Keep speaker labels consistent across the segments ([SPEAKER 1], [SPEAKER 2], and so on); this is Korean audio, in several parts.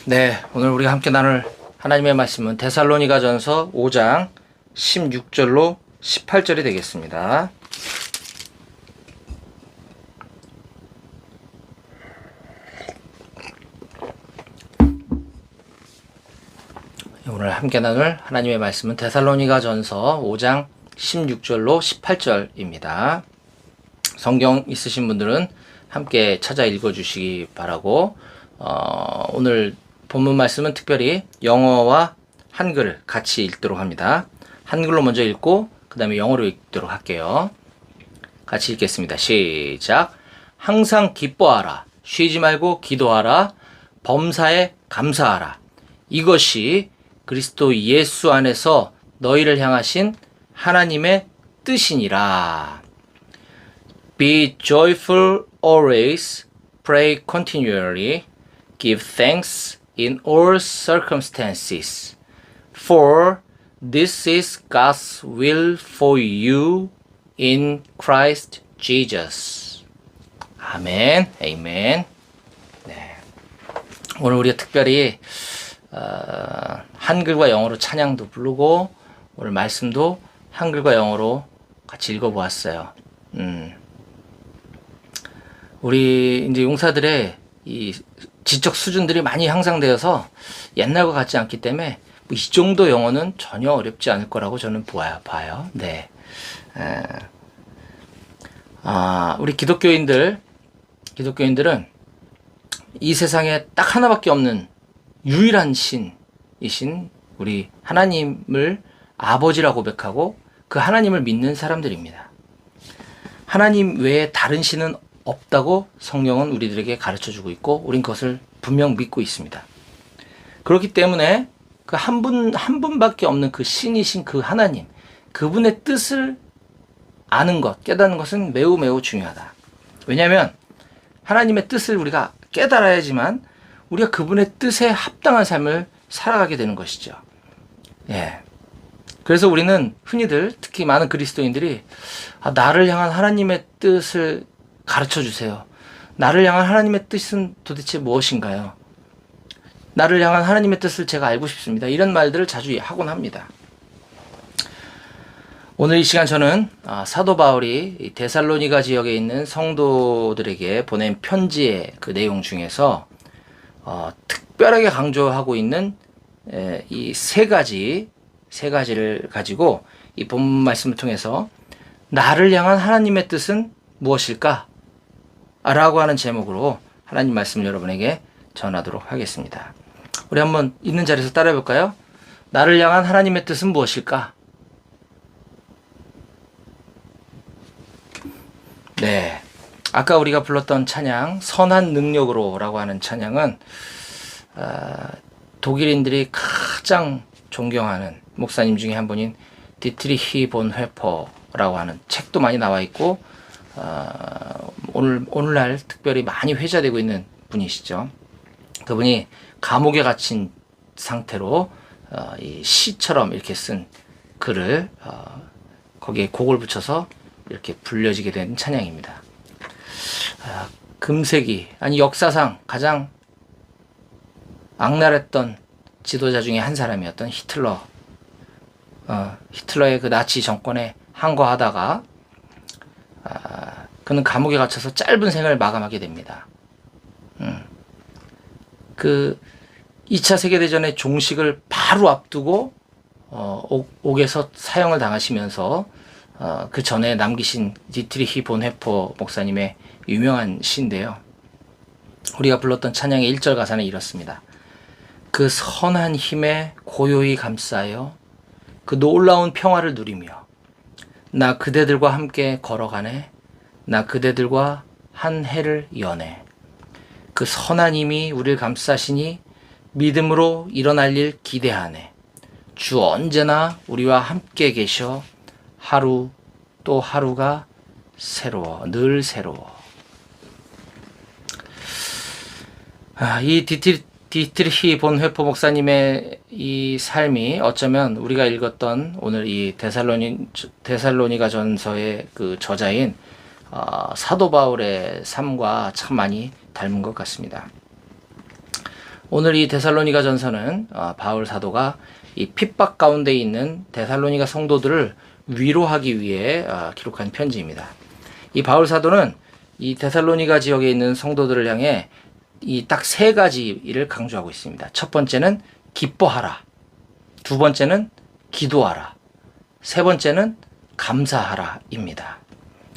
[SPEAKER 1] 네, 오늘 우리가 함께 나눌 하나님의 말씀은 데살로니가전서 5장 16절로 18절이 되겠습니다. 오늘 함께 나눌 하나님의 말씀은 데살로니가전서 5장 16절로 18절입니다. 성경 있으신 분들은 함께 찾아 읽어주시기 바라고, 오늘 본문 말씀은 특별히 영어와 한글을 같이 읽도록 합니다. 한글로 먼저 읽고 그 다음에 영어로 읽도록 할게요. 같이 읽겠습니다. 시작. 항상 기뻐하라. 쉬지 말고 기도하라. 범사에 감사하라. 이것이 그리스도 예수 안에서 너희를 향하신 하나님의 뜻이니라. Be joyful always, pray continually, give thanks in all circumstances, for this is God's will for you in Christ Jesus. 아멘, 아멘. 네. 오늘 우리가 특별히 한글과 영어로 찬양도 부르고 오늘 말씀도 한글과 영어로 같이 읽어보았어요. 우리 이제 용사들의 이 지적 수준들이 많이 향상되어서 옛날과 같지 않기 때문에 이 정도 영어는 전혀 어렵지 않을 거라고 저는 봐요. 네. 우리 기독교인들은 이 세상에 딱 하나밖에 없는 유일한 신이신 우리 하나님을 아버지라고 고백하고 그 하나님을 믿는 사람들입니다. 하나님 외에 다른 신은 없다고 성경은 우리들에게 가르쳐주고 있고 우린 그것을 분명 믿고 있습니다. 그렇기 때문에 그 한 분밖에 없는 그 신이신 그 하나님, 그분의 뜻을 아는 것, 깨닫는 것은 매우 매우 중요하다. 왜냐하면 하나님의 뜻을 우리가 깨달아야지만 우리가 그분의 뜻에 합당한 삶을 살아가게 되는 것이죠. 예. 그래서 우리는 흔히들 특히 많은 그리스도인들이 나를 향한 하나님의 뜻을 가르쳐 주세요. 나를 향한 하나님의 뜻은 도대체 무엇인가요? 나를 향한 하나님의 뜻을 제가 알고 싶습니다. 이런 말들을 자주 하곤 합니다. 오늘 이 시간 저는 사도 바울이 데살로니가 지역에 있는 성도들에게 보낸 편지의 그 내용 중에서 특별하게 강조하고 있는 이 세 가지를 가지고 이 본문 말씀을 통해서 나를 향한 하나님의 뜻은 무엇일까? 라고 하는 제목으로 하나님 말씀을 여러분에게 전하도록 하겠습니다. 우리 한번 있는 자리에서 따라해 볼까요? 나를 향한 하나님의 뜻은 무엇일까? 네. 아까 우리가 불렀던 찬양, 선한 능력으로 라고 하는 찬양은 독일인들이 가장 존경하는 목사님 중에 한 분인 디트리히 본 회퍼라고 하는 책도 많이 나와 있고 오늘날 특별히 많이 회자되고 있는 분이시죠. 그분이 감옥에 갇힌 상태로 이 시처럼 이렇게 쓴 글을 거기에 곡을 붙여서 이렇게 불려지게 된 찬양입니다. 금세기 아니 역사상 가장 악랄했던 지도자 중에 한 사람이었던 히틀러의 그 나치 정권에 항거하다가 그는 감옥에 갇혀서 짧은 생을 마감하게 됩니다. 그 2차 세계대전의 종식을 바로 앞두고 옥에서 사형을 당하시면서 그 전에 남기신 디트리히 본 회퍼 목사님의 유명한 시인데요. 우리가 불렀던 찬양의 1절 가사는 이렇습니다. 그 선한 힘에 고요히 감싸여 그 놀라운 평화를 누리며 나 그대들과 함께 걸어가네. 나 그대들과 한 해를 여네. 그 선한 힘이 우리를 감싸시니 믿음으로 일어날 일 기대하네. 주 언제나 우리와 함께 계셔 하루 또 하루가 새로워, 늘 새로워. 이 디트리히 본 회포 목사님의 이 삶이 어쩌면 우리가 읽었던 오늘 이 데살로니가 전서의 그 저자인 사도 바울의 삶과 참 많이 닮은 것 같습니다. 오늘 이 데살로니가 전서는 바울 사도가 이 핍박 가운데 있는 데살로니가 성도들을 위로하기 위해 기록한 편지입니다. 이 바울 사도는 이 데살로니가 지역에 있는 성도들을 향해 이 딱 세 가지를 강조하고 있습니다. 첫 번째는 기뻐하라. 두 번째는 기도하라. 세 번째는 감사하라입니다.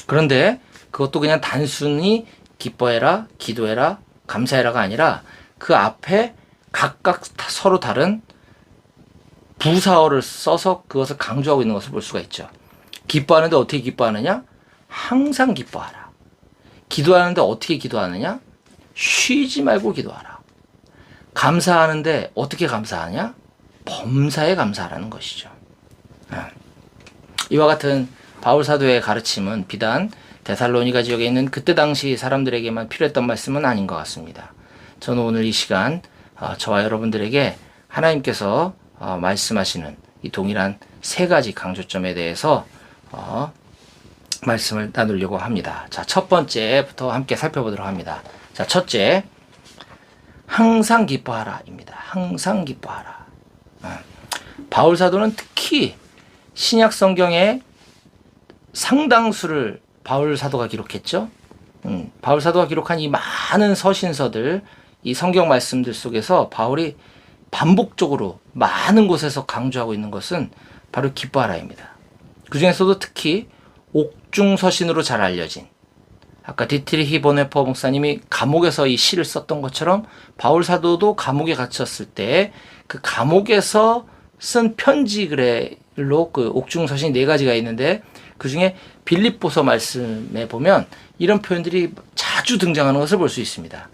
[SPEAKER 1] 그런데 그것도 그냥 단순히 기뻐해라, 기도해라, 감사해라가 아니라 그 앞에 각각 서로 다른 부사어를 써서 그것을 강조하고 있는 것을 볼 수가 있죠. 기뻐하는데 어떻게 기뻐하느냐? 항상 기뻐하라. 기도하는데 어떻게 기도하느냐? 쉬지 말고 기도하라. 감사하는데 어떻게 감사하냐? 범사에 감사하라는 것이죠. 이와 같은 바울 사도의 가르침은 비단 데살로니가 지역에 있는 그때 당시 사람들에게만 필요했던 말씀은 아닌 것 같습니다. 저는 오늘 이 시간 저와 여러분들에게 하나님께서 말씀하시는 이 동일한 세 가지 강조점에 대해서 말씀을 나누려고 합니다. 자, 첫 번째부터 함께 살펴보도록 합니다. 자, 첫째, 항상 기뻐하라입니다. 항상 기뻐하라. 바울 사도는 특히 신약 성경의 상당수를 바울 사도가 기록했죠. 바울 사도가 기록한 이 많은 서신서들, 이 성경 말씀들 속에서 바울이 반복적으로 많은 곳에서 강조하고 있는 것은 바로 기뻐하라입니다. 그 중에서도 특히 옥중 서신으로 잘 알려진, 아까 디트리히 보네퍼 목사님이 감옥에서 이 시를 썼던 것처럼 바울 사도도 감옥에 갇혔을 때 그 감옥에서 쓴 편지 글로 그 옥중 서신이 네 가지가 있는데 그 중에 빌립보서 말씀에 보면 이런 표현들이 자주 등장하는 것을 볼 수 있습니다.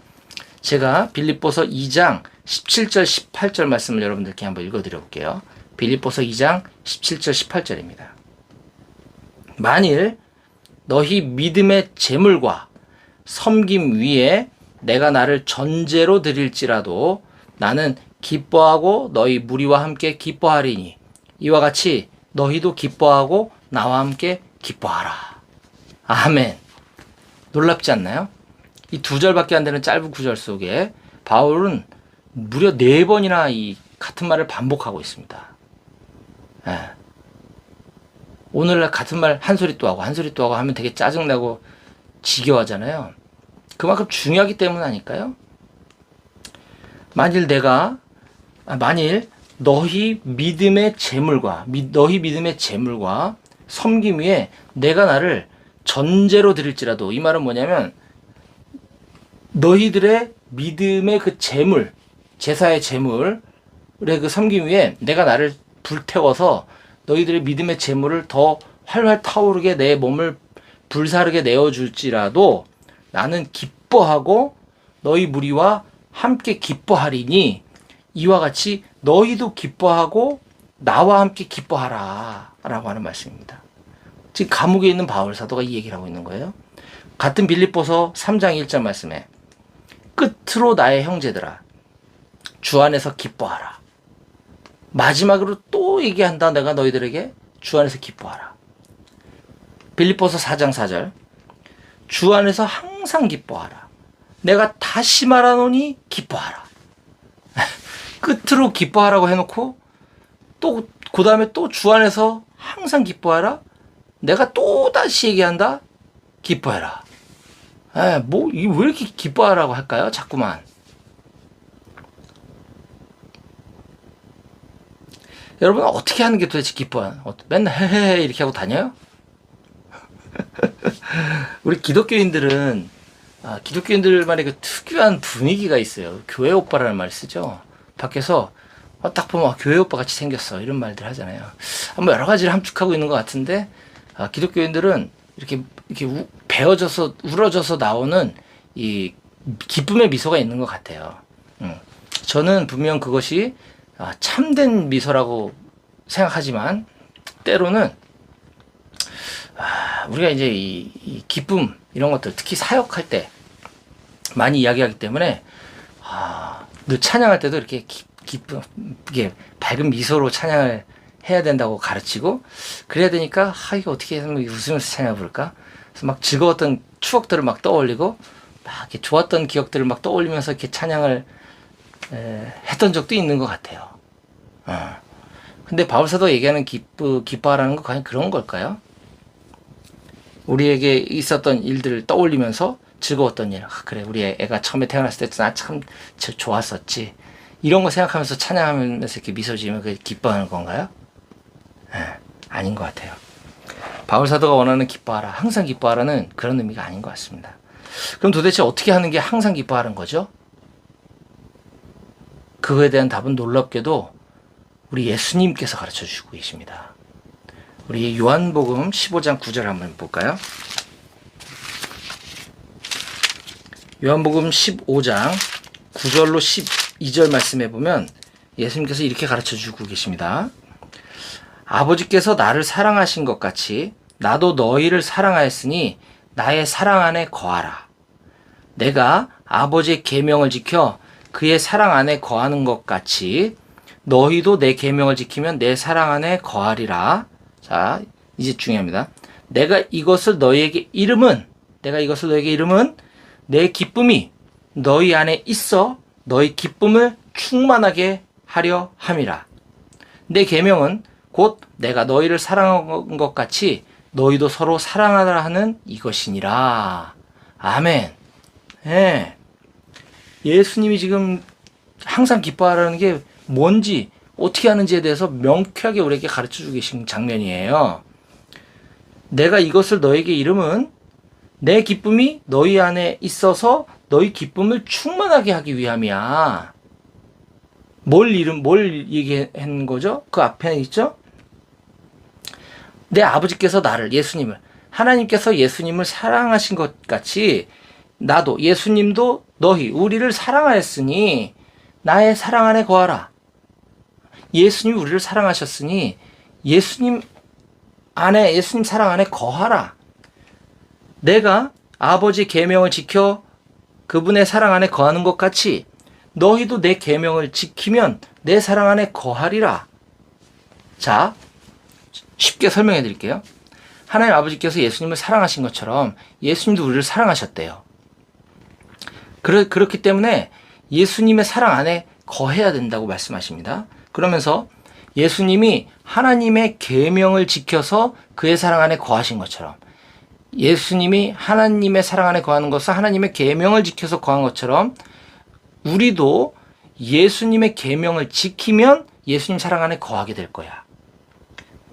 [SPEAKER 1] 제가 빌립보서 2장 17절 18절 말씀을 여러분들께 한번 읽어드려 볼게요. 빌립보서 2장 17절 18절입니다. 만일 너희 믿음의 재물과 섬김 위에 내가 나를 전제로 드릴지라도 나는 기뻐하고 너희 무리와 함께 기뻐하리니 이와 같이 너희도 기뻐하고 나와 함께 기뻐하라. 아멘. 놀랍지 않나요? 이 두 절밖에 안 되는 짧은 구절 속에 바울은 무려 4번이나 이 같은 말을 반복하고 있습니다. 예. 오늘날 같은 말 한 소리 또 하고 한 소리 또 하고 하면 되게 짜증나고 지겨워하잖아요. 그만큼 중요하기 때문 아닐까요? 만일 너희 믿음의 재물과 섬김 위에 내가 나를 전제로 드릴지라도, 이 말은 뭐냐면 너희들의 믿음의 그 재물, 제사의 재물의 그 섬김 위에 내가 나를 불태워서 너희들의 믿음의 재물을 더 활활 타오르게 내 몸을 불사르게 내어줄지라도 나는 기뻐하고 너희 무리와 함께 기뻐하리니 이와 같이 너희도 기뻐하고 나와 함께 기뻐하라 라고 하는 말씀입니다. 지금 감옥에 있는 바울 사도가 이 얘기를 하고 있는 거예요. 같은 빌립보서 3장 1절 말씀에 끝으로 나의 형제들아 주 안에서 기뻐하라. 마지막으로 또 얘기한다. 내가 너희들에게 주 안에서 기뻐하라. 빌립보서 4장 4절 주 안에서 항상 기뻐하라. 내가 다시 말하노니 기뻐하라. 끝으로 기뻐하라고 해놓고 또 그 다음에 또 주 안에서 항상 기뻐하라. 내가 또 다시 얘기한다. 기뻐해라. 왜 이렇게 기뻐하라고 할까요? 자꾸만. 여러분은 어떻게 하는 게 도대체 기뻐요? 맨날 헤헤 이렇게 하고 다녀요? 우리 기독교인들만의 그 특유한 분위기가 있어요. 교회 오빠라는 말 쓰죠. 밖에서 딱 보면 교회 오빠 같이 생겼어 이런 말들 하잖아요. 뭐 여러 가지를 함축하고 있는 것 같은데 기독교인들은 이렇게 베어져서 우러져서 나오는 이 기쁨의 미소가 있는 것 같아요. 저는 분명 그것이 참된 미소라고 생각하지만 때로는 우리가 이제 이 기쁨 이런 것들 특히 사역할 때 많이 이야기하기 때문에 늘 찬양할 때도 이렇게 이게 밝은 미소로 찬양을 해야 된다고 가르치고 그래야 되니까 이거 어떻게 하면 웃으면서 찬양을 부를까? 그래서 막 즐거웠던 추억들을 막 떠올리고 막 이렇게 좋았던 기억들을 막 떠올리면서 이렇게 찬양을 했던 적도 있는 것 같아요. 근데 바울사도가 얘기하는 기뻐하라는 건 과연 그런 걸까요? 우리에게 있었던 일들을 떠올리면서 즐거웠던 일, 그래 우리 애가 처음에 태어났을 때 나 참 좋았었지, 이런 거 생각하면서 찬양하면서 이렇게 미소 지으면 그게 기뻐하는 건가요? 아닌 것 같아요. 바울사도가 원하는 기뻐하라, 항상 기뻐하라는 그런 의미가 아닌 것 같습니다. 그럼 도대체 어떻게 하는 게 항상 기뻐하는 거죠? 그거에 대한 답은 놀랍게도 우리 예수님께서 가르쳐 주시고 계십니다. 우리 요한복음 15장 9절 한번 볼까요? 요한복음 15장 9절로 12절 말씀해 보면 예수님께서 이렇게 가르쳐 주고 계십니다. 아버지께서 나를 사랑하신 것 같이 나도 너희를 사랑하였으니 나의 사랑 안에 거하라. 내가 아버지의 계명을 지켜 그의 사랑 안에 거하는 것 같이 너희도 내 계명을 지키면 내 사랑 안에 거하리라. 자, 이제 중요합니다. 내가 이것을 너희에게 이름은 내 기쁨이 너희 안에 있어 너희 기쁨을 충만하게 하려 함이라. 내 계명은 곧 내가 너희를 사랑한 것 같이 너희도 서로 사랑하라 하는 이것이니라. 아멘. 예. 예수님이 지금 항상 기뻐하라는 게 뭔지, 어떻게 하는지에 대해서 명쾌하게 우리에게 가르쳐 주고 계신 장면이에요. 내가 이것을 너에게 이름은 내 기쁨이 너희 안에 있어서 너희 기쁨을 충만하게 하기 위함이야. 뭘 얘기한 거죠? 그 앞에 있죠? 내 아버지께서 나를, 예수님을, 하나님께서 예수님을 사랑하신 것 같이 나도, 예수님도 우리를 사랑하였으니 나의 사랑 안에 거하라. 예수님이 우리를 사랑하셨으니 예수님 사랑 안에 거하라. 내가 아버지 계명을 지켜 그분의 사랑 안에 거하는 것 같이 너희도 내 계명을 지키면 내 사랑 안에 거하리라. 자, 쉽게 설명해 드릴게요. 하나님 아버지께서 예수님을 사랑하신 것처럼 예수님도 우리를 사랑하셨대요. 그렇기 때문에 예수님의 사랑 안에 거해야 된다고 말씀하십니다. 그러면서 예수님이 하나님의 계명을 지켜서 그의 사랑 안에 거하신 것처럼, 예수님이 하나님의 사랑 안에 거하는 것은 하나님의 계명을 지켜서 거한 것처럼 우리도 예수님의 계명을 지키면 예수님 사랑 안에 거하게 될 거야.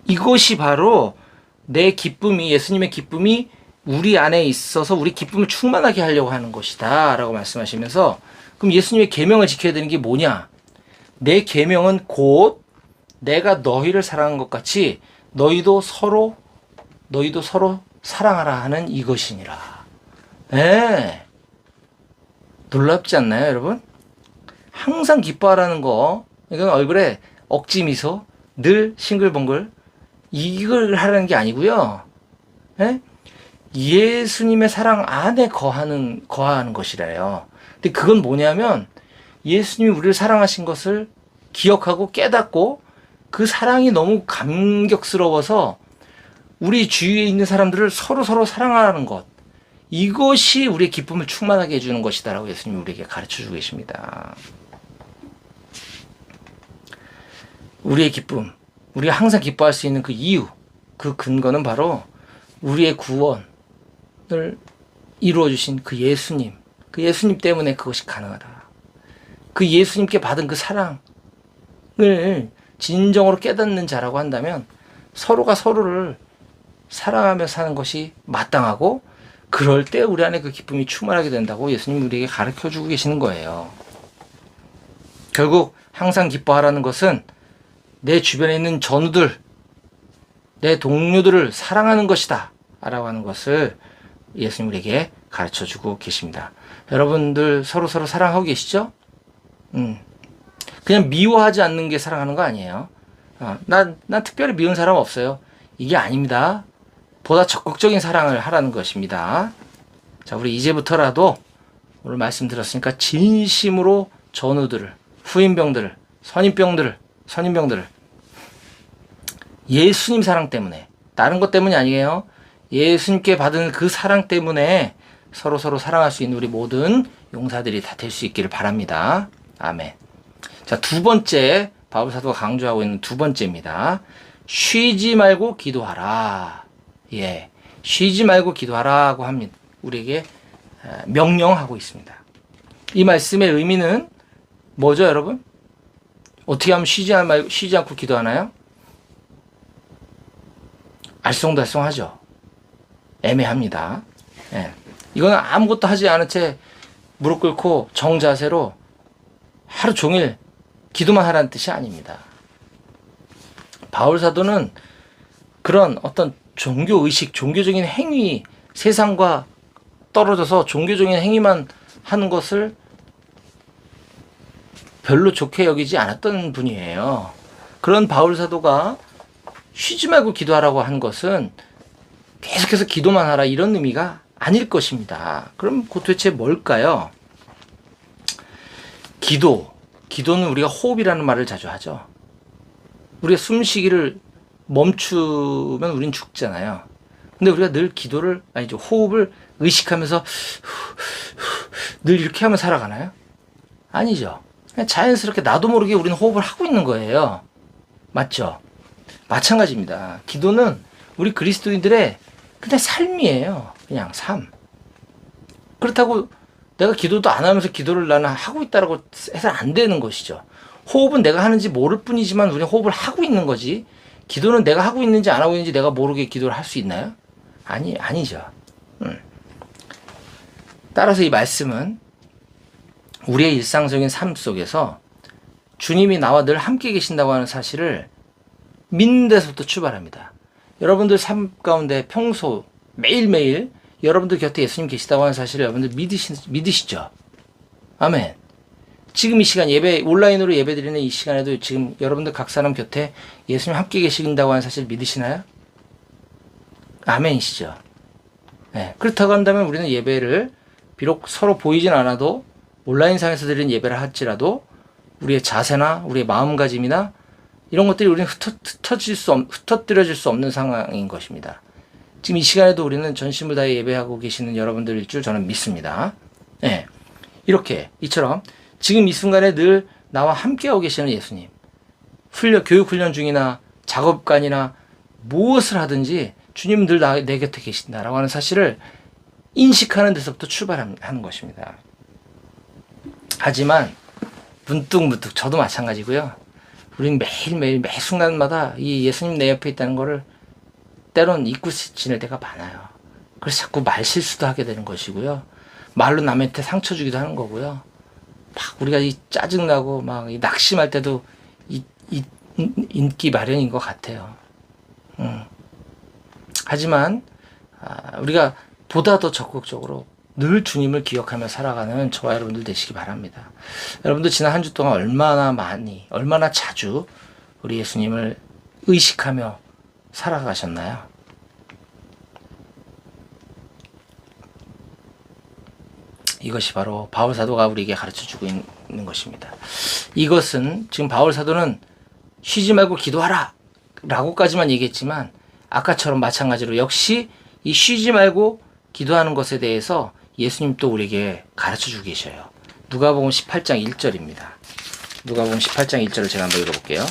[SPEAKER 1] 이것이 바로 내 기쁨이, 예수님의 기쁨이 우리 안에 있어서 우리 기쁨을 충만하게 하려고 하는 것이다 라고 말씀하시면서, 그럼 예수님의 계명을 지켜야 되는 게 뭐냐? 내 계명은 곧 내가 너희를 사랑한 것 같이 너희도 서로 사랑하라 하는 이것이니라. 네. 놀랍지 않나요, 여러분? 항상 기뻐하라는 거, 이건 얼굴에 억지 미소, 늘 싱글벙글, 이걸 하라는 게 아니고요. 네? 예수님의 사랑 안에 거하는 것이래요. 근데 그건 뭐냐면 예수님이 우리를 사랑하신 것을 기억하고 깨닫고 그 사랑이 너무 감격스러워서 우리 주위에 있는 사람들을 서로 사랑하는 것, 이것이 우리의 기쁨을 충만하게 해주는 것이다라고 예수님이 우리에게 가르쳐주고 계십니다. 우리의 기쁨, 우리가 항상 기뻐할 수 있는 그 이유, 그 근거는 바로 우리의 구원을 이루어주신 그 예수님 때문에 그것이 가능하다. 그 예수님께 받은 그 사랑을 진정으로 깨닫는 자라고 한다면 서로가 서로를 사랑하며 사는 것이 마땅하고, 그럴 때 우리 안에 그 기쁨이 충만하게 된다고 예수님이 우리에게 가르쳐주고 계시는 거예요. 결국 항상 기뻐하라는 것은 내 주변에 있는 전우들, 내 동료들을 사랑하는 것이다 라고 하는 것을 예수님 우리에게 가르쳐주고 계십니다. 여러분들 서로 사랑하고 계시죠? 그냥 미워하지 않는 게 사랑하는 거 아니에요. 난 특별히 미운 사람 없어요. 이게 아닙니다. 보다 적극적인 사랑을 하라는 것입니다. 자, 우리 이제부터라도 오늘 말씀 들었으니까 진심으로 전우들을, 후임병들을, 선임병들을 예수님 사랑 때문에, 다른 것 때문이 아니에요. 예수님께 받은 그 사랑 때문에 서로 사랑할 수 있는 우리 모든 용사들이 다 될 수 있기를 바랍니다. 아멘. 자, 두 번째 바울 사도가 강조하고 있는 두 번째입니다. 쉬지 말고 기도하라. 예, 쉬지 말고 기도하라고 합니다. 우리에게 명령하고 있습니다. 이 말씀의 의미는 뭐죠, 여러분? 어떻게 하면 쉬지 않고 기도하나요? 알쏭달쏭하죠. 애매합니다. 예. 이건 아무것도 하지 않은 채 무릎 꿇고 정자세로 하루 종일 기도만 하라는 뜻이 아닙니다. 바울 사도는 그런 어떤 종교의식, 종교적인 행위, 세상과 떨어져서 종교적인 행위만 하는 것을 별로 좋게 여기지 않았던 분이에요. 그런 바울 사도가 쉬지 말고 기도하라고 한 것은 계속해서 기도만 하라 이런 의미가 아닐 것입니다. 그럼 도대체 뭘까요? 기도는 우리가 호흡이라는 말을 자주 하죠. 우리가 숨쉬기를 멈추면 우린 죽잖아요. 근데 우리가 늘 호흡을 의식하면서 늘 이렇게 하면 살아가나요? 아니죠. 그냥 자연스럽게 나도 모르게 우리는 호흡을 하고 있는 거예요. 맞죠? 마찬가지입니다. 기도는 우리 그리스도인들의 그냥 삶이에요. 그냥 삶. 그렇다고 내가 기도도 안 하면서 기도를 나는 하고 있다라고 해서 안 되는 것이죠. 호흡은 내가 하는지 모를 뿐이지만 우리는 호흡을 하고 있는 거지. 기도는 내가 하고 있는지 안 하고 있는지 내가 모르게 기도를 할 수 있나요? 아니죠. 따라서 이 말씀은 우리의 일상적인 삶 속에서 주님이 나와 늘 함께 계신다고 하는 사실을 믿는 데서부터 출발합니다. 여러분들 삶 가운데 평소 매일매일 여러분들 곁에 예수님 계시다고 하는 사실을 여러분들 믿으시죠? 아멘. 지금 이 시간 온라인으로 예배 드리는 이 시간에도 지금 여러분들 각 사람 곁에 예수님 함께 계신다고 하는 사실 믿으시나요? 아멘이시죠? 네. 그렇다고 한다면 우리는 예배를 비록 서로 보이진 않아도 온라인상에서 드리는 예배를 할지라도 우리의 자세나 우리의 마음가짐이나 이런 것들이 우리는 흩어뜨려질 수 없는 상황인 것입니다. 지금 이 시간에도 우리는 전심을 다해 예배하고 계시는 여러분들일 줄 저는 믿습니다. 네. 이처럼 지금 이 순간에 늘 나와 함께하고 계시는 예수님, 교육훈련 중이나 작업간이나 무엇을 하든지 주님 늘 내 곁에 계신다라고 하는 사실을 인식하는 데서부터 출발하는 것입니다. 하지만 문득문득 저도 마찬가지고요. 우리는 매일매일 매 순간마다 이 예수님 내 옆에 있다는 것을 때론 잊고 지낼 때가 많아요. 그래서 자꾸 말 실수도 하게 되는 것이고요. 말로 남한테 상처 주기도 하는 거고요. 막 우리가 이 짜증나고 막 이 낙심할 때도 인기 마련인 것 같아요. 하지만 우리가 보다 더 적극적으로 늘 주님을 기억하며 살아가는 저와 여러분들 되시기 바랍니다. 여러분들 지난 한 주 동안 얼마나 자주 우리 예수님을 의식하며 살아가셨나요? 이것이 바로 바울 사도가 우리에게 가르쳐주고 있는 것입니다. 이것은 지금 바울 사도는 쉬지 말고 기도하라 라고까지만 얘기했지만 아까처럼 마찬가지로 역시 이 쉬지 말고 기도하는 것에 대해서 예수님 또 우리에게 가르쳐주고 계셔요. 누가복음 18장 1절입니다. 누가복음 18장 1절을 제가 한번 읽어볼게요.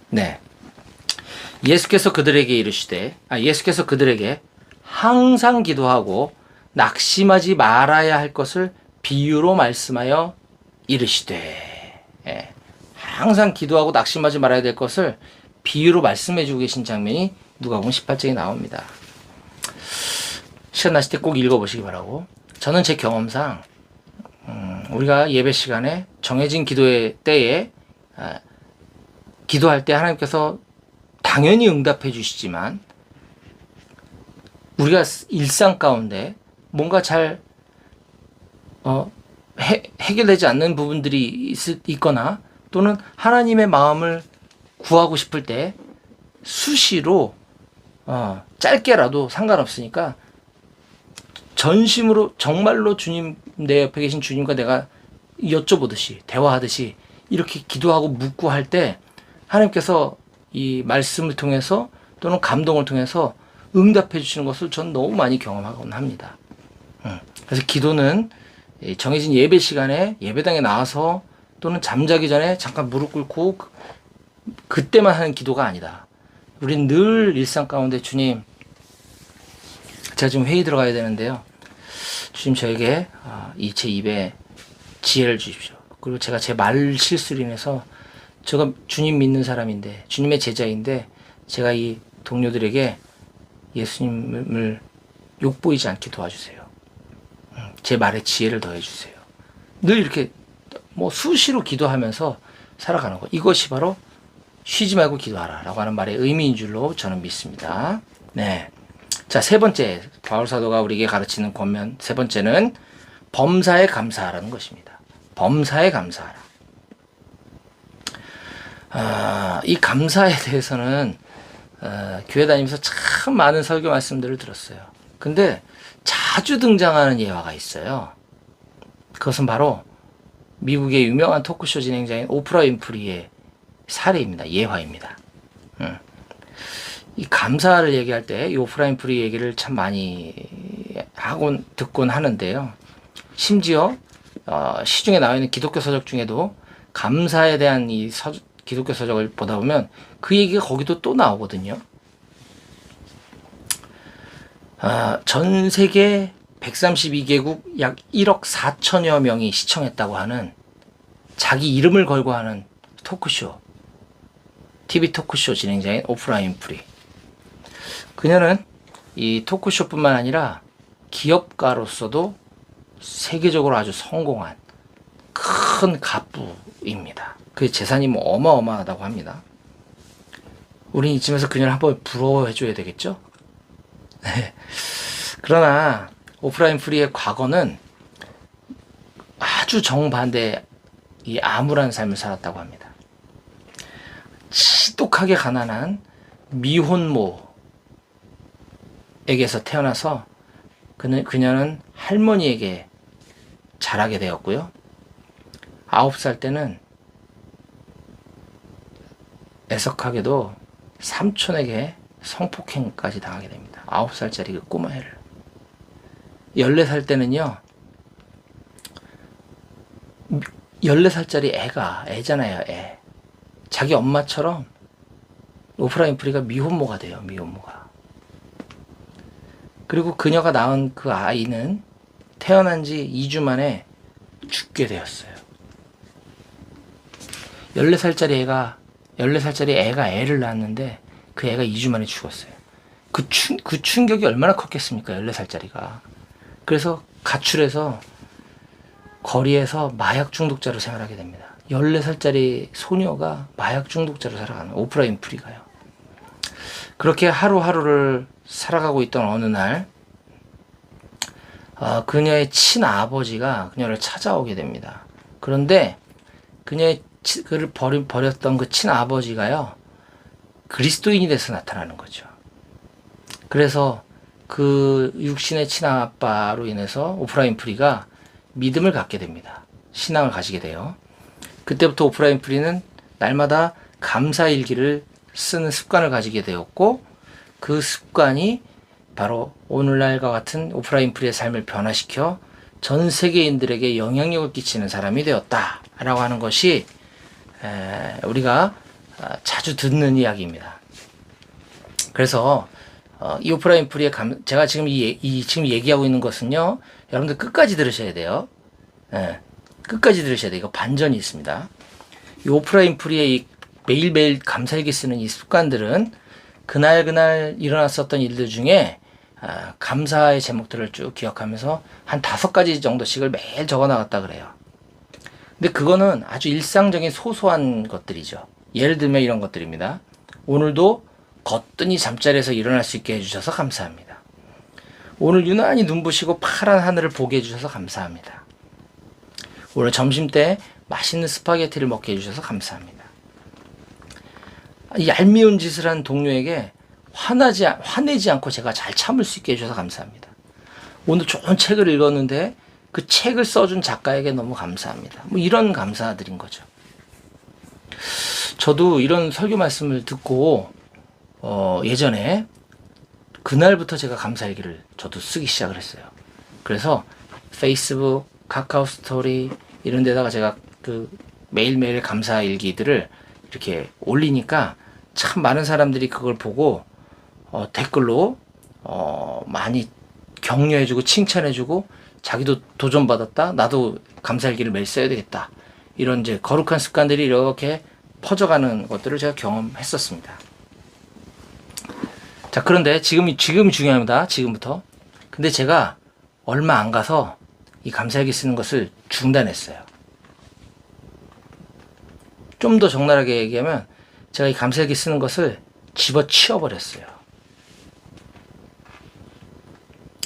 [SPEAKER 1] 네. 예수께서 그들에게 항상 기도하고 낙심하지 말아야 할 것을 비유로 말씀하여 이르시되. 예. 항상 기도하고 낙심하지 말아야 될 것을 비유로 말씀해 주고 계신 장면이 누가복음 18장에 나옵니다. 시간 나실 때 꼭 읽어보시기 바라고. 저는 제 경험상 우리가 예배 시간에 정해진 기도의 때에 기도할 때 하나님께서 당연히 응답해 주시지만 우리가 일상 가운데 뭔가 잘 해결되지 않는 부분들이 있거나 또는 하나님의 마음을 구하고 싶을 때 수시로 짧게라도 상관없으니까 전심으로 정말로 주님 내 옆에 계신 주님과 내가 여쭤보듯이 대화하듯이 이렇게 기도하고 묻고 할 때 하나님께서 이 말씀을 통해서 또는 감동을 통해서 응답해 주시는 것을 전 너무 많이 경험하곤 합니다. 그래서 기도는 정해진 예배 시간에 예배당에 나와서 또는 잠자기 전에 잠깐 무릎 꿇고 그때만 하는 기도가 아니다. 우린 늘 일상 가운데 주님, 제가 지금 회의 들어가야 되는데요. 주님 저에게 이 제 입에 지혜를 주십시오. 그리고 제가 제 말 실수로 인해서 제가 주님 믿는 사람인데 주님의 제자인데 제가 이 동료들에게 예수님을 욕보이지 않게 도와주세요. 제 말에 지혜를 더해주세요. 늘 이렇게 뭐 수시로 기도하면서 살아가는 거. 이것이 바로 쉬지 말고 기도하라 라고 하는 말의 의미인 줄로 저는 믿습니다. 네. 자, 세 번째 바울 사도가 우리에게 가르치는 권면 세 번째는 범사에 감사하라는 것입니다. 범사에 감사하라. 이 감사에 대해서는 교회 다니면서 참 많은 설교 말씀들을 들었어요. 근데 자주 등장하는 예화가 있어요. 그것은 바로 미국의 유명한 토크쇼 진행자인 오프라 윈프리의 사례입니다. 예화입니다. 이 감사를 얘기할 때 이 오프라 윈프리 얘기를 참 많이 듣곤 하는데요. 심지어 시중에 나와 있는 기독교 서적 중에도 감사에 대한 이 기독교 서적을 보다 보면 그 얘기가 거기도 또 나오거든요. 전 세계 132개국 약 1억 4천여 명이 시청했다고 하는 자기 이름을 걸고 하는 토크쇼, TV 토크쇼 진행자인 오프라 윈프리. 그녀는 이 토크쇼뿐만 아니라 기업가로서도 세계적으로 아주 성공한 큰 갑부입니다. 그 재산이 뭐 어마어마하다고 합니다. 우린 이쯤에서 그녀를 한번 부러워해줘야 되겠죠? 네. 그러나 오프라 윈프리의 과거는 아주 정반대 이 암울한 삶을 살았다고 합니다. 지독하게 가난한 미혼모에게서 태어나서 그녀는 할머니에게 자라게 되었고요. 9살 때는 애석하게도 삼촌에게 성폭행까지 당하게 됩니다. 9살짜리 그 꼬마애를. 14살 때는요, 14살짜리 애잖아요, 애. 자기 엄마처럼 오프라 윈프리가 미혼모가 돼요, 미혼모가. 그리고 그녀가 낳은 그 아이는 태어난 지 2주 만에 죽게 되었어요. 14살짜리 애가 애를 낳았는데 그 애가 2주 만에 죽었어요. 그 충격이 얼마나 컸겠습니까, 14살짜리가. 그래서 가출해서 거리에서 마약 중독자로 생활하게 됩니다. 14살짜리 소녀가 마약 중독자로 살아가는 오프라 윈프리가요. 그렇게 하루하루를 살아가고 있던 어느 날 그녀의 친아버지가 그녀를 찾아오게 됩니다. 그런데 그를 버렸던 그 친아버지가요, 그리스도인이 돼서 나타나는 거죠. 그래서 그 육신의 친아빠로 인해서 오프라 윈프리가 믿음을 갖게 됩니다. 신앙을 가지게 돼요. 그때부터 오프라 윈프리는 날마다 감사일기를 쓰는 습관을 가지게 되었고, 그 습관이 바로 오늘날과 같은 오프라 윈프리의 삶을 변화시켜 전 세계인들에게 영향력을 끼치는 사람이 되었다라고 하는 것이 우리가 자주 듣는 이야기입니다. 그래서 이 오프라 윈프리의 제가 지금 지금 얘기하고 있는 것은요, 여러분들 끝까지 들으셔야 돼요. 끝까지 들으셔야 돼요. 이거 반전이 있습니다. 이 오프라 윈프리의 이 매일매일 감사일기 쓰는 이 습관들은 그날 일어났었던 일들 중에 감사의 제목들을 쭉 기억하면서 한 5가지 정도씩을 매일 적어 나갔다 그래요. 근데 그거는 아주 일상적인 소소한 것들이죠. 예를 들면 이런 것들입니다. 오늘도 거뜬히 잠자리에서 일어날 수 있게 해주셔서 감사합니다. 오늘 유난히 눈부시고 파란 하늘을 보게 해주셔서 감사합니다. 오늘 점심때 맛있는 스파게티를 먹게 해주셔서 감사합니다. 얄미운 짓을 한 동료에게 화내지 않고 제가 잘 참을 수 있게 해주셔서 감사합니다. 오늘 좋은 책을 읽었는데 그 책을 써준 작가에게 너무 감사합니다. 뭐 이런 감사드린 거죠. 저도 이런 설교 말씀을 듣고 예전에 그날부터 제가 감사일기를 저도 쓰기 시작을 했어요. 그래서 페이스북, 카카오 스토리 이런 데다가 제가 그 매일매일 감사 일기들을 이렇게 올리니까 참 많은 사람들이 그걸 보고 댓글로 많이 격려해주고 칭찬해주고 자기도 도전받았다. 나도 감사일기를 매일 써야 되겠다. 이런 이제 거룩한 습관들이 이렇게 퍼져가는 것들을 제가 경험했었습니다. 자, 그런데 지금 중요합니다. 지금부터. 근데 제가 얼마 안 가서 이 감사일기 쓰는 것을 중단했어요. 좀 더 적나라하게 얘기하면 제가 이 감사일기 쓰는 것을 집어치워 버렸어요.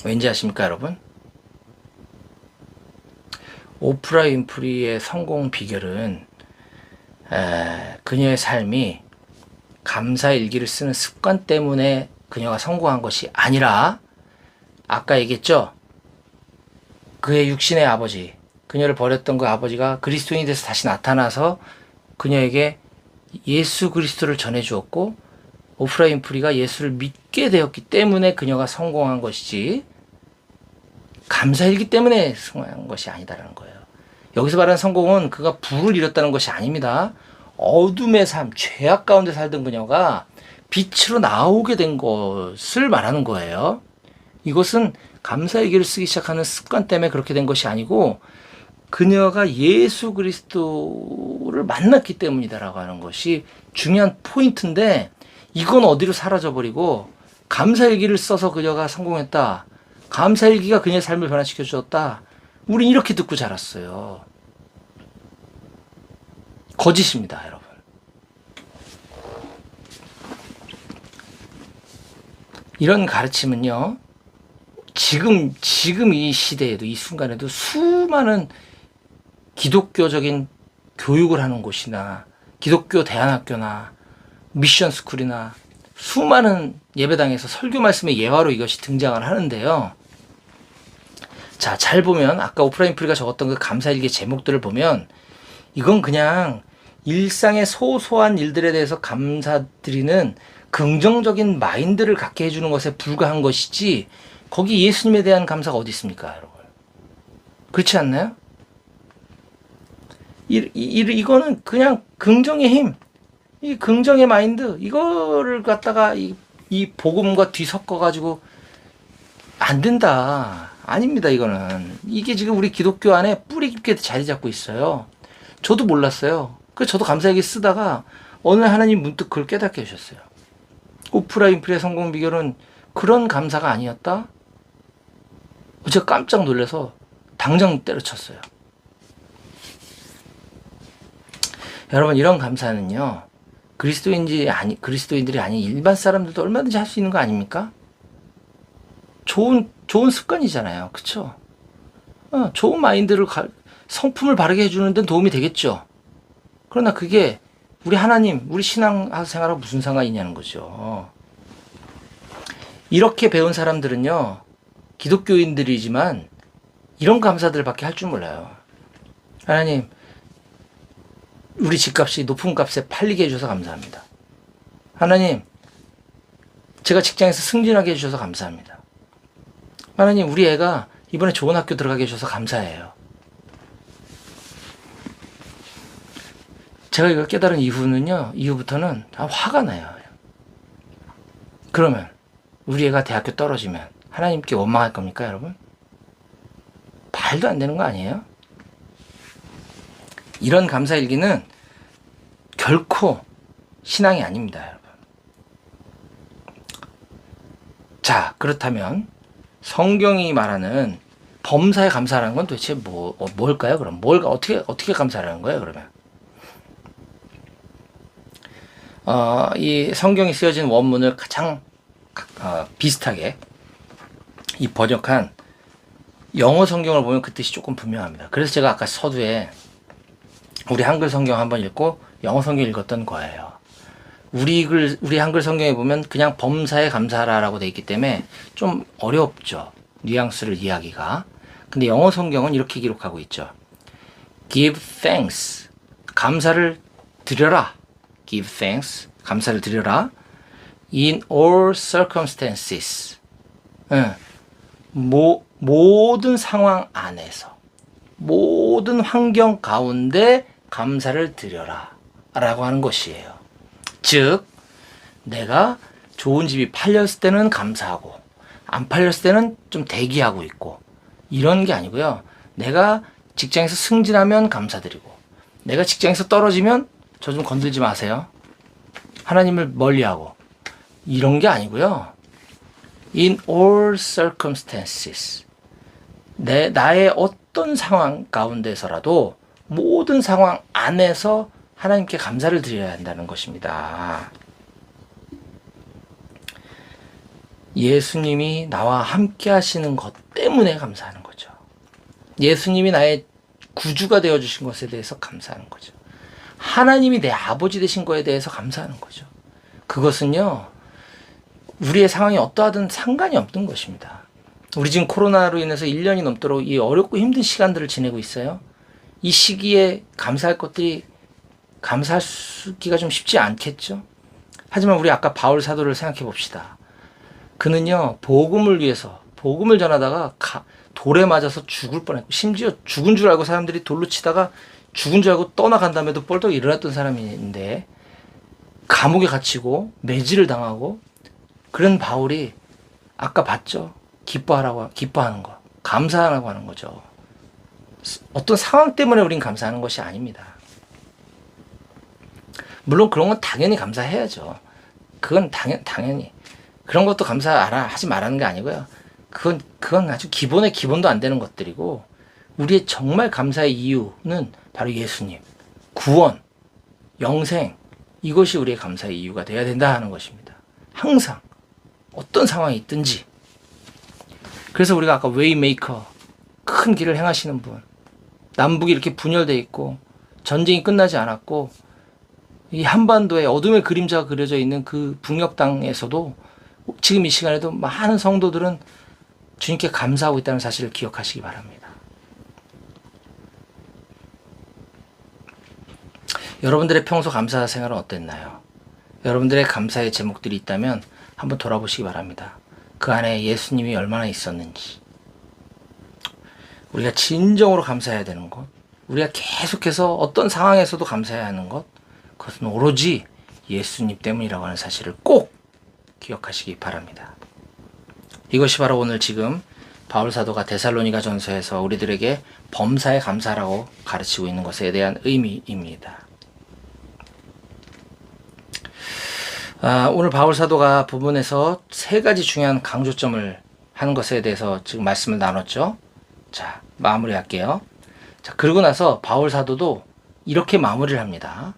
[SPEAKER 1] 왠지 아십니까, 여러분? 오프라 윈프리의 성공 비결은 그녀의 삶이 감사 일기를 쓰는 습관 때문에 그녀가 성공한 것이 아니라, 아까 얘기했죠? 그의 육신의 아버지, 그녀를 버렸던 그 아버지가 그리스도인이 돼서 다시 나타나서 그녀에게 예수 그리스도를 전해주었고, 오프라 윈프리가 예수를 믿게 되었기 때문에 그녀가 성공한 것이지, 감사일기 때문에 성공한 것이 아니다라는 거예요. 여기서 말하는 성공은 그가 부를 이뤘다는 것이 아닙니다. 어둠의 삶, 죄악 가운데 살던 그녀가 빛으로 나오게 된 것을 말하는 거예요. 이것은 감사일기를 쓰기 시작하는 습관 때문에 그렇게 된 것이 아니고, 그녀가 예수 그리스도를 만났기 때문이다라고 하는 것이 중요한 포인트인데, 이건 어디로 사라져버리고 감사일기를 써서 그녀가 성공했다, 감사일기가 그녀의 삶을 변화시켜 주었다, 우린 이렇게 듣고 자랐어요. 거짓입니다, 여러분. 이런 가르침은요, 지금 이 시대에도, 이 순간에도 수많은 기독교적인 교육을 하는 곳이나 기독교 대안학교나 미션 스쿨이나 수많은 예배당에서 설교 말씀의 예화로 이것이 등장을 하는데요. 자, 잘 보면 아까 오프라 윈프리가 적었던 그 감사일기 제목들을 보면 이건 그냥 일상의 소소한 일들에 대해서 감사드리는 긍정적인 마인드를 갖게 해주는 것에 불과한 것이지, 거기 예수님에 대한 감사가 어디 있습니까, 여러분? 그렇지 않나요? 이거는 그냥 긍정의 힘, 이 긍정의 마인드, 이거를 갖다가 이 복음과 뒤섞어가지고 안 된다. 아닙니다, 이거는. 이게 지금 우리 기독교 안에 뿌리 깊게 자리 잡고 있어요. 저도 몰랐어요. 그래서 저도 감사일기 쓰다가 어느 날 하나님 문득 그걸 깨닫게 해주셨어요. 오프라 윈프리의 성공 비결은 그런 감사가 아니었다? 제가 깜짝 놀라서 당장 때려쳤어요. 여러분, 이런 감사는요, 그리스도인들이 아닌 일반 사람들도 얼마든지 할 수 있는 거 아닙니까? 좋은 습관이잖아요. 그쵸? 좋은 마인드를, 성품을 바르게 해주는 데는 도움이 되겠죠. 그러나 그게 우리 하나님, 우리 신앙생활하고 무슨 상관이 있냐는 거죠. 이렇게 배운 사람들은요, 기독교인들이지만 이런 감사들밖에 할 줄 몰라요. 하나님, 우리 집값이 높은 값에 팔리게 해주셔서 감사합니다. 하나님, 제가 직장에서 승진하게 해주셔서 감사합니다. 하나님, 우리 애가 이번에 좋은 학교 들어가게 해주셔서 감사해요. 제가 이걸 깨달은 이후부터는 다 화가 나요. 그러면 우리 애가 대학교 떨어지면 하나님께 원망할 겁니까, 여러분? 말도 안 되는 거 아니에요? 이런 감사일기는 결코 신앙이 아닙니다, 여러분. 자, 그렇다면 성경이 말하는 범사에 감사하는 건 도대체 뭘까요? 그럼 어떻게 감사하는 거예요, 그러면? 이 성경이 쓰여진 원문을 가장 비슷하게 이 번역한 영어 성경을 보면 그 뜻이 조금 분명합니다. 그래서 제가 아까 서두에 우리 한글 성경 한번 읽고 영어 성경 읽었던 거예요. 우리 한글 성경에 보면 그냥 범사에 감사하라라고 돼 있기 때문에 좀 어렵죠, 뉘앙스를 이해하기가. 근데 영어 성경은 이렇게 기록하고 있죠. Give thanks, 감사를 드려라. Give thanks, 감사를 드려라. In all circumstances, 모든 상황 안에서, 모든 환경 가운데 감사를 드려라 라고 하는 것이에요. 즉, 내가 좋은 집이 팔렸을 때는 감사하고 안 팔렸을 때는 좀 대기하고 있고, 이런 게 아니고요. 내가 직장에서 승진하면 감사드리고, 내가 직장에서 떨어지면 저 좀 건들지 마세요, 하나님을 멀리하고, 이런 게 아니고요. In all circumstances, 나의 어떤 상황 가운데서라도 모든 상황 안에서 하나님께 감사를 드려야 한다는 것입니다. 예수님이 나와 함께 하시는 것 때문에 감사하는 거죠. 예수님이 나의 구주가 되어주신 것에 대해서 감사하는 거죠. 하나님이 내 아버지 되신 것에 대해서 감사하는 거죠. 그것은요, 우리의 상황이 어떠하든 상관이 없는 것입니다. 우리 지금 코로나로 인해서 1년이 넘도록 이 어렵고 힘든 시간들을 지내고 있어요. 이 시기에 감사할 것들이 감사하기가 좀 쉽지 않겠죠. 하지만 우리 아까 바울 사도를 생각해 봅시다. 그는요, 복음을 위해서 복음을 전하다가 돌에 맞아서 죽을 뻔했고, 심지어 죽은 줄 알고 사람들이 돌로 치다가 죽은 줄 알고 떠나간 다음에도 뻘떡 일어났던 사람인데, 감옥에 갇히고 매질을 당하고, 그런 바울이 아까 봤죠? 기뻐하는 거, 감사하라고 하는 거죠. 어떤 상황 때문에 우린 감사하는 것이 아닙니다. 물론 그런 건 당연히 감사해야죠. 그건 당연히 그런 것도 하지 말라는 게 아니고요. 그건 아주 기본의 기본도 안 되는 것들이고, 우리의 정말 감사의 이유는 바로 예수님, 구원, 영생, 이것이 우리의 감사의 이유가 되어야 된다 하는 것입니다. 항상 어떤 상황이 있든지. 그래서 우리가 아까 웨이메이커, 큰 길을 행하시는 분, 남북이 이렇게 분열되어 있고 전쟁이 끝나지 않았고 이 한반도에 어둠의 그림자가 그려져 있는 그 북녘 땅에서도 지금 이 시간에도 많은 성도들은 주님께 감사하고 있다는 사실을 기억하시기 바랍니다. 여러분들의 평소 감사 생활은 어땠나요? 여러분들의 감사의 제목들이 있다면 한번 돌아보시기 바랍니다. 그 안에 예수님이 얼마나 있었는지. 우리가 진정으로 감사해야 되는 것, 우리가 계속해서 어떤 상황에서도 감사해야 하는 것, 그것은 오로지 예수님 때문이라고 하는 사실을 꼭 기억하시기 바랍니다. 이것이 바로 오늘 지금 바울 사도가 데살로니가 전서에서 우리들에게 범사에 감사라고 가르치고 있는 것에 대한 의미입니다. 오늘 바울 사도가 부분에서 세 가지 중요한 강조점을 하는 것에 대해서 지금 말씀을 나눴죠. 자, 마무리할게요. 자, 그러고 나서 바울 사도도 이렇게 마무리를 합니다.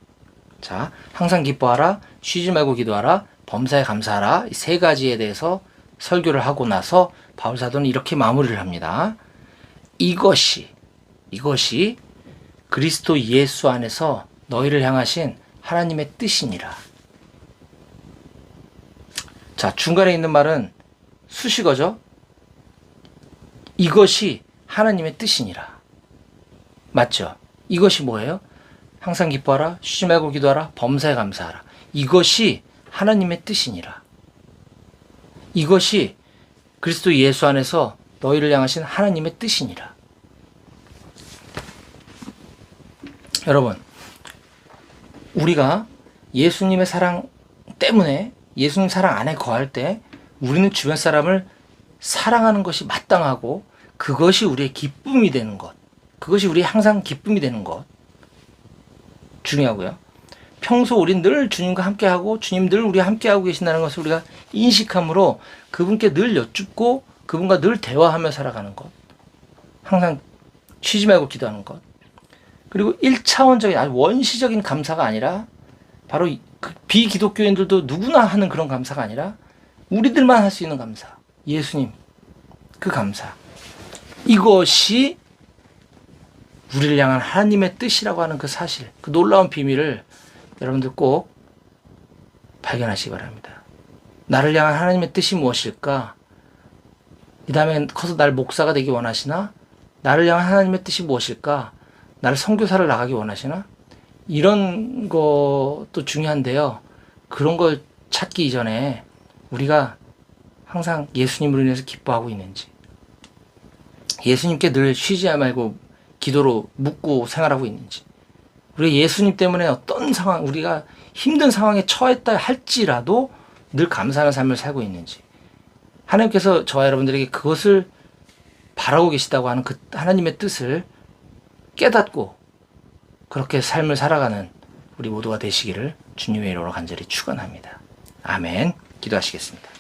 [SPEAKER 1] 자, 항상 기뻐하라, 쉬지 말고 기도하라, 범사에 감사하라, 이 세 가지에 대해서 설교를 하고 나서 바울 사도는 이렇게 마무리를 합니다. 이것이 그리스도 예수 안에서 너희를 향하신 하나님의 뜻이니라. 자, 중간에 있는 말은 수식어죠. 이것이 하나님의 뜻이니라. 맞죠? 이것이 뭐예요? 항상 기뻐하라, 쉬지 말고 기도하라, 범사에 감사하라. 이것이 하나님의 뜻이니라. 이것이 그리스도 예수 안에서 너희를 향하신 하나님의 뜻이니라. 여러분, 우리가 예수님의 사랑 때문에, 예수님 사랑 안에 거할 때 우리는 주변 사람을 사랑하는 것이 마땅하고, 그것이 우리의 기쁨이 되는 것, 그것이 우리의 항상 기쁨이 되는 것 중요하고요. 평소 우린 늘 주님과 함께하고 주님 늘 우리와 함께하고 계신다는 것을 우리가 인식함으로 그분께 늘 여쭙고 그분과 늘 대화하며 살아가는 것, 항상 쉬지 말고 기도하는 것, 그리고 1차원적인 아주 원시적인 감사가 아니라, 바로 그 비기독교인들도 누구나 하는 그런 감사가 아니라 우리들만 할 수 있는 감사, 예수님 그 감사, 이것이 우리를 향한 하나님의 뜻이라고 하는 그 사실, 그 놀라운 비밀을 여러분들 꼭 발견하시기 바랍니다. 나를 향한 하나님의 뜻이 무엇일까? 이 다음에 커서 날 목사가 되기 원하시나? 나를 향한 하나님의 뜻이 무엇일까? 나를 선교사를 나가기 원하시나? 이런 것도 중요한데요. 그런 걸 찾기 이전에 우리가 항상 예수님으로 인해서 기뻐하고 있는지, 예수님께 늘 쉬지 말고 기도로 묻고 생활하고 있는지, 우리가 예수님 때문에 어떤 상황, 우리가 힘든 상황에 처했다 할지라도 늘 감사하는 삶을 살고 있는지, 하나님께서 저와 여러분들에게 그것을 바라고 계시다고 하는 그 하나님의 뜻을 깨닫고 그렇게 삶을 살아가는 우리 모두가 되시기를 주님의 이름으로 간절히 축원합니다. 아멘. 기도하시겠습니다.